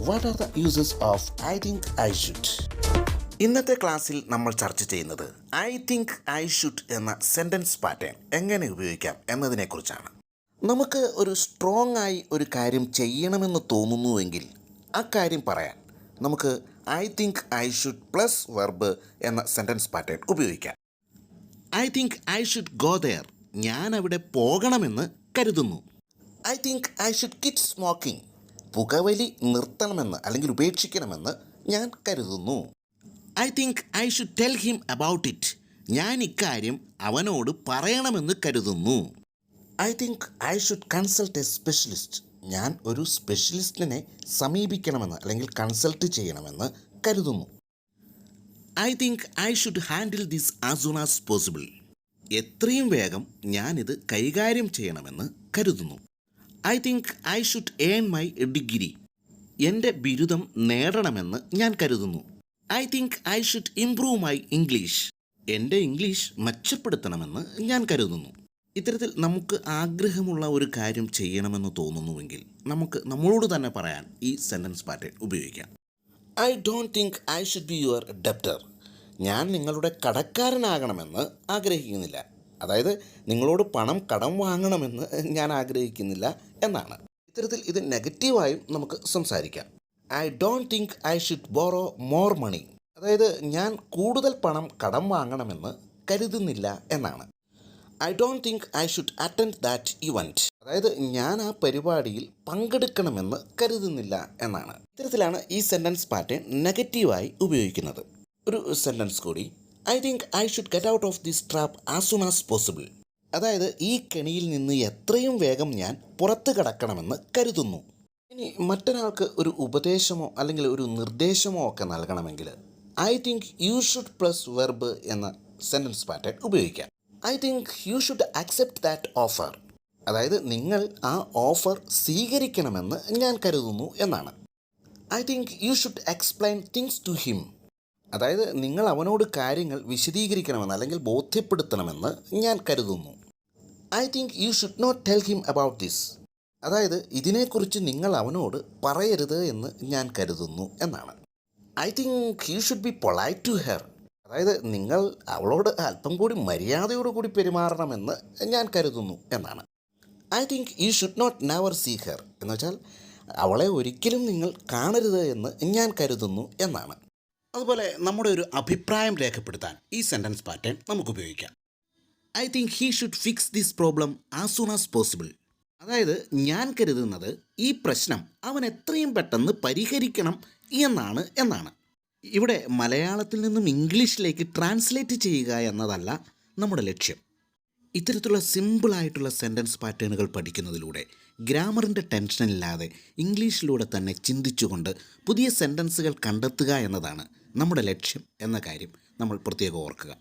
What are the uses of I think I should? ഇന്നത്തെ ക്ലാസ്സിൽ നമ്മൾ ചർച്ച ചെയ്യുന്നത് ഐ തിങ്ക് ഐ ഷുഡ് എന്ന സെൻറ്റൻസ് പാറ്റേൺ എങ്ങനെ ഉപയോഗിക്കാം എന്നതിനെക്കുറിച്ചാണ്. നമുക്ക് ഒരു സ്ട്രോങ് ആയി ഒരു കാര്യം ചെയ്യണമെന്ന് തോന്നുന്നുവെങ്കിൽ ആ കാര്യം പറയാൻ നമുക്ക് I think I should plus verb എന്ന സെൻറ്റൻസ് പാറ്റേൺ ഉപയോഗിക്കാം. I think I should go there, ഞാൻ അവിടെ പോകണമെന്ന് കരുതുന്നു. I think I should quit smoking, പുകവലി നിർത്തണമെന്ന് അല്ലെങ്കിൽ ഉപേക്ഷിക്കണമെന്ന് ഞാൻ കരുതുന്നു. I think I should tell him about it, ഞാൻ ഇക്കാര്യം അവനോട് പറയണമെന്ന് കരുതുന്നു. I think I should consult a specialist, ഞാൻ ഒരു സ്പെഷ്യലിസ്റ്റിനെ സമീപിക്കണമെന്ന് അല്ലെങ്കിൽ കൺസൾട്ട് ചെയ്യണമെന്ന് കരുതുന്നു. I think I should handle this as soon as possible, എത്രയും വേഗം ഞാനിത് കൈകാര്യം ചെയ്യണമെന്ന് കരുതുന്നു. I think I should earn my degree, എൻ്റെ ബിരുദം നേടണമെന്ന് ഞാൻ കരുതുന്നു. I think I should improve my English, എൻ്റെ ഇംഗ്ലീഷ് മെച്ചപ്പെടുത്തണമെന്ന് ഞാൻ കരുതുന്നു. ഇത്തരത്തിൽ നമുക്ക് ആഗ്രഹമുള്ള ഒരു കാര്യം ചെയ്യണമെന്ന് തോന്നുന്നുവെങ്കിൽ നമുക്ക് നമ്മളോട് തന്നെ പറയാൻ ഈ സെൻറ്റൻസ് പാറ്റേൺ ഉപയോഗിക്കാം. I don't think I should be your debtor, ഞാൻ നിങ്ങളുടെ കടക്കാരനാകണമെന്ന് ആഗ്രഹിക്കുന്നില്ല. അതായത് നിങ്ങളോട് പണം കടം വാങ്ങണമെന്ന് ഞാൻ ആഗ്രഹിക്കുന്നില്ല എന്നാണ്. ഇത്തരത്തിൽ ഇത് നെഗറ്റീവായും നമുക്ക് സംസാരിക്കാം. I don't think I should borrow more money, അതായത് ഞാൻ കൂടുതൽ പണം കടം വാങ്ങണമെന്ന് കരുതുന്നില്ല എന്നാണ്. I don't think I should attend that event, അതായത് ഞാൻ ആ പരിപാടിയിൽ പങ്കെടുക്കണമെന്ന് കരുതുന്നില്ല എന്നാണ്. ഇത്തരത്തിലാണ് ഈ സെൻറ്റൻസ് പാറ്റേൺ നെഗറ്റീവായി ഉപയോഗിക്കുന്നത്. ഒരു സെൻറ്റൻസ് കൂടി. I think I should get out of this trap as soon as possible, അതായത് ഈ കെണിയിൽ നിന്ന് എത്രയും വേഗം ഞാൻ പുറത്ത് കടക്കണമെന്ന് കരുതുന്നു. ഇനി മറ്റൊരാൾക്ക് ഒരു ഉപദേശമോ അല്ലെങ്കിൽ ഒരു നിർദ്ദേശമോ ഒക്കെ നൽകണമെങ്കിൽ I think you should plus verb എന്ന സെൻറ്റൻസ് പാറ്റേൺ ഉപയോഗിക്കാം. I think you should accept that offer, അതായത് നിങ്ങൾ ആ ഓഫർ സ്വീകരിക്കണമെന്ന് ഞാൻ കരുതുന്നു എന്നാണ്. I think you should explain things to him, അതായത് നിങ്ങൾ അവനോട് കാര്യങ്ങൾ വിശദീകരിക്കണമെന്ന് അല്ലെങ്കിൽ ബോധ്യപ്പെടുത്തണമെന്ന് ഞാൻ കരുതുന്നു. I think you should not tell him about this, അതായത് ഇതിനെക്കുറിച്ച് നിങ്ങൾ അവനോട് പറയരുത് എന്ന് ഞാൻ കരുതുന്നു എന്നാണ്. I think you should B polite to her, അതായത് നിങ്ങൾ അവളോട് അല്പം കൂടി മര്യാദയോടുകൂടി പെരുമാറണമെന്ന് ഞാൻ കരുതുന്നു എന്നാണ്. I think you should not never see her, എന്ന് വെച്ചാൽ അവളെ ഒരിക്കലും നിങ്ങൾ കാണരുത് എന്ന് ഞാൻ കരുതുന്നു എന്നാണ്. അതുപോലെ നമ്മുടെ ഒരു അഭിപ്രായം രേഖപ്പെടുത്താൻ ഈ സെൻറ്റൻസ് പാറ്റേൺ നമുക്ക് ഉപയോഗിക്കാം. I think he should fix this problem as soon as possible, അതായത് ഞാൻ കരുതുന്നത് ഈ പ്രശ്നം അവൻ എത്രയും പെട്ടെന്ന് പരിഹരിക്കണം എന്നാണ്. ഇവിടെ മലയാളത്തിൽ നിന്നും ഇംഗ്ലീഷിലേക്ക് ട്രാൻസ്ലേറ്റ് ചെയ്യുക എന്നതല്ല നമ്മുടെ ലക്ഷ്യം. ഇത്തരത്തിലുള്ള സിമ്പിളായിട്ടുള്ള സെൻറ്റൻസ് പാറ്റേണുകൾ പഠിക്കുന്നതിലൂടെ ഗ്രാമറിൻ്റെ ടെൻഷനില്ലാതെ ഇംഗ്ലീഷിലൂടെ തന്നെ ചിന്തിച്ചുകൊണ്ട് പുതിയ സെൻറ്റൻസുകൾ കണ്ടെത്തുക എന്നതാണ് നമ്മുടെ ലക്ഷ്യം എന്ന കാര്യം നമ്മൾ പ്രത്യേകം ഓർക്കുക.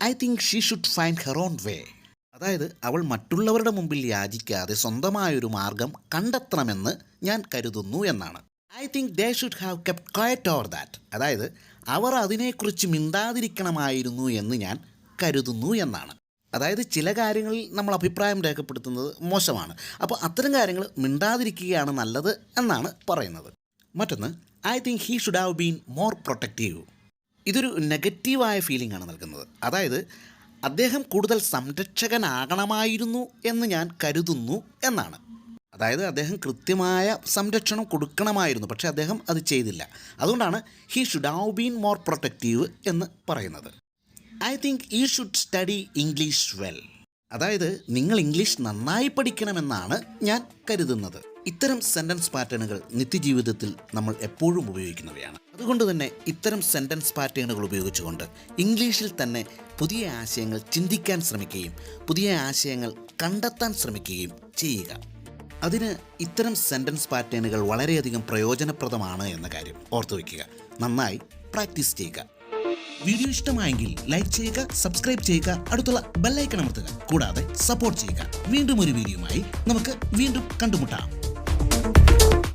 I think she should find her own വേ, അതായത് അവൾ മറ്റുള്ളവരുടെ മുമ്പിൽ യാചിക്കാതെ സ്വന്തമായൊരു മാർഗം കണ്ടെത്തണമെന്ന് ഞാൻ കരുതുന്നു എന്നാണ്. I think they should have kept quiet over that, അതായത് അവർ അതിനെക്കുറിച്ച് മിണ്ടാതിരിക്കണമായിരുന്നു എന്ന് ഞാൻ കരുതുന്നു എന്നാണ്. അതായത് ചില കാര്യങ്ങളിൽ നമ്മൾ അഭിപ്രായം രേഖപ്പെടുത്തുന്നത് മോശമാണ്, അപ്പോൾ അത്തരം കാര്യങ്ങൾ മിണ്ടാതിരിക്കുകയാണ് നല്ലത് എന്നാണ് പറയുന്നത്. മറ്റൊന്ന്, I think he should have been more protective, ഇതൊരു നെഗറ്റീവായ ഫീലിംഗ് ആണ് നൽകുന്നത്. അതായത് അദ്ദേഹം കൂടുതൽ സംരക്ഷകനാകണമായിരുന്നു എന്ന് ഞാൻ കരുതുന്നു എന്നാണ്. അതായത് അദ്ദേഹം കൃത്യമായ സംരക്ഷണം കൊടുക്കണമായിരുന്നു, പക്ഷേ അദ്ദേഹം അത് ചെയ്തില്ല. അതുകൊണ്ടാണ് he should have been more protective എന്ന് പറയുന്നത്. I think you should study English well, അതായത് നിങ്ങൾ ഇംഗ്ലീഷ് നന്നായി പഠിക്കണമെന്നാണ് ഞാൻ കരുതുന്നത്. ഇത്തരം സെൻറ്റൻസ് പാറ്റേണുകൾ നിത്യജീവിതത്തിൽ നമ്മൾ എപ്പോഴും ഉപയോഗിക്കുന്നവയാണ്. അതുകൊണ്ട് തന്നെ ഇത്തരം സെൻറ്റൻസ് പാറ്റേണുകൾ ഉപയോഗിച്ചുകൊണ്ട് ഇംഗ്ലീഷിൽ തന്നെ പുതിയ ആശയങ്ങൾ ചിന്തിക്കാൻ ശ്രമിക്കുകയും പുതിയ ആശയങ്ങൾ കണ്ടെത്താൻ ശ്രമിക്കുകയും ചെയ്യുക. അതിന് ഇത്തരം സെൻറ്റൻസ് പാറ്റേണുകൾ വളരെയധികം പ്രയോജനപ്രദമാണ് എന്ന കാര്യം ഓർത്തു വയ്ക്കുക. നന്നായി പ്രാക്ടീസ് ചെയ്യുക. വീഡിയോ ഇഷ്ടമായെങ്കിൽ ലൈക്ക് ചെയ്യുക, സബ്സ്ക്രൈബ് ചെയ്യുക, അടുത്തുള്ള ബെല്ലൈക്കൺ അമർത്തുക, കൂടാതെ സപ്പോർട്ട് ചെയ്യുക. വീണ്ടും ഒരു വീഡിയോയുമായി നമുക്ക് വീണ്ടും കണ്ടുമുട്ടാം.